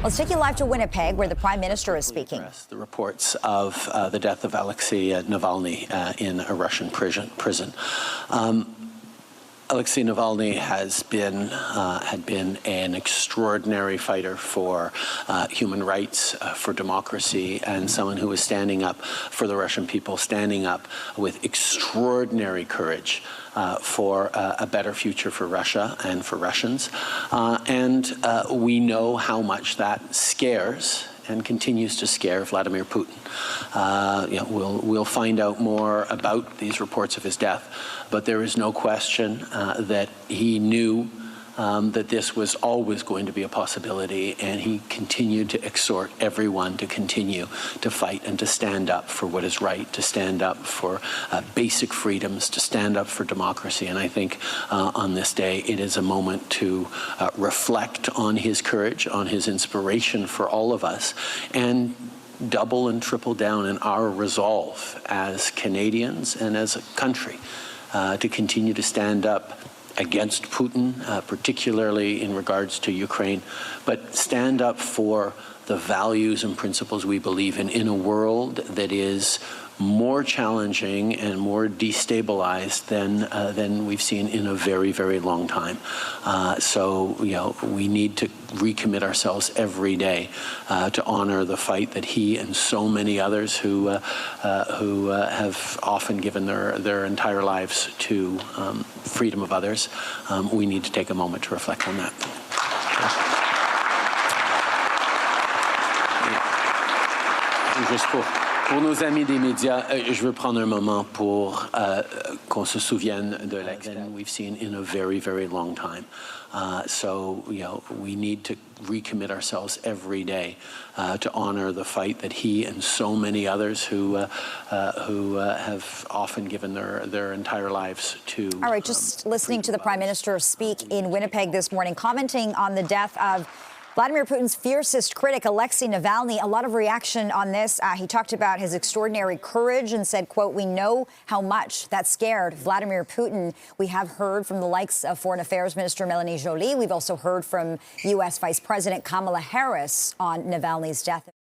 Let's take you live to Winnipeg, where the Prime Minister is speaking. The reports of the death of Alexei Navalny in a Russian prison. Alexei Navalny had been an extraordinary fighter for human rights, for democracy, and someone who was standing up for the Russian people, standing up with extraordinary courage for a better future for Russia and for Russians. We know how much that scares and continues to scare Vladimir Putin. We'll find out more about these reports of his death, but there is no question that he knew that this was always going to be a possibility, and he continued to exhort everyone to continue to fight and to stand up for what is right, to stand up for basic freedoms, to stand up for democracy. And I think on this day, it is a moment to reflect on his courage, on his inspiration for all of us, and double and triple down in our resolve as Canadians and as a country to continue to stand up against Putin, particularly in regards to Ukraine, but stand up for the values and principles we believe in a world that is more challenging and more destabilized than we've seen in a very, very long time. We need to recommit ourselves every day to honor the fight that he and so many others who have often given their entire lives to freedom of others. We need to take a moment to reflect on that. Pour nos amis des médias, je veux prendre un moment pour qu'on se souvienne de l'expérience we've seen in a very, very long time. We need to recommit ourselves every day to honor the fight that he and so many others who have often given their entire lives to. All right, just listening to the Prime Minister speak in Winnipeg this morning, commenting on the death of Vladimir Putin's fiercest critic, Alexei Navalny. A lot of reaction on this. He talked about his extraordinary courage and said, quote, "We know how much that scared Vladimir Putin." We have heard from the likes of Foreign Affairs Minister Melanie Joly. We've also heard from U.S. Vice President Kamala Harris on Navalny's death.